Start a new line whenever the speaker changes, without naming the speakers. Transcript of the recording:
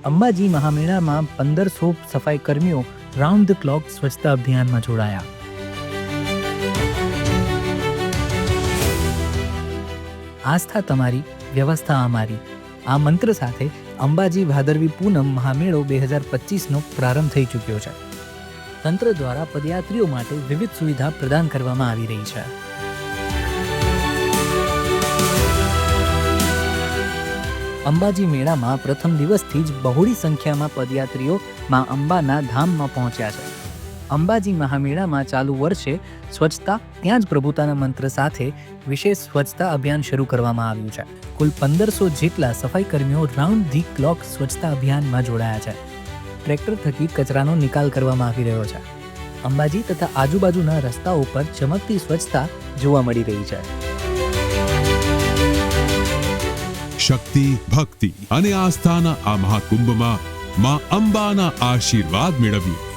અંબાજી મહામેળામાં 1500 સફાઈ કર્મીઓ round the clock સ્વચ્છતા અભિયાનમાં જોડાયા. આસ્થા તમારી, વ્યવસ્થા અમારી. આ મંત્ર સાથે અંબાજી ભાદરવી પૂનમ મહામેળો 2025નો પ્રારંભ થઈ ચૂક્યો છે. તંત્ર દ્વારા પદયાત્રીઓ માટે વિવિધ સુવિધા પ્રદાન કરવામાં આવી રહી છે. અંબાજી મેળામાં પ્રથમ દિવસથી જ બહોળી સંખ્યામાં પદયાત્રીઓ માં અંબાના ધામમાં પહોંચ્યા છે. અંબાજી મહામેળામાં ચાલુ વર્ષે સ્વચ્છતા ત્યાં જ પ્રભુતાના મંત્ર સાથે વિશેષ સ્વચ્છતા અભિયાન શરૂ કરવામાં આવ્યું છે. કુલ 1500 જેટલા સફાઈ કર્મીઓ રાઉન્ડ ધી ક્લોક સ્વચ્છતા અભિયાનમાં જોડાયા છે. ટ્રેક્ટર થકી કચરાનો નિકાલ કરવામાં આવી રહ્યો છે. અંબાજી તથા આજુબાજુના રસ્તાઓ પર ચમકતી સ્વચ્છતા જોવા મળી રહી છે.
શક્તિ, ભક્તિ અને આસ્થાના આ મહાકુંભમાં માં અંબાના આશીર્વાદ મેળવીએ.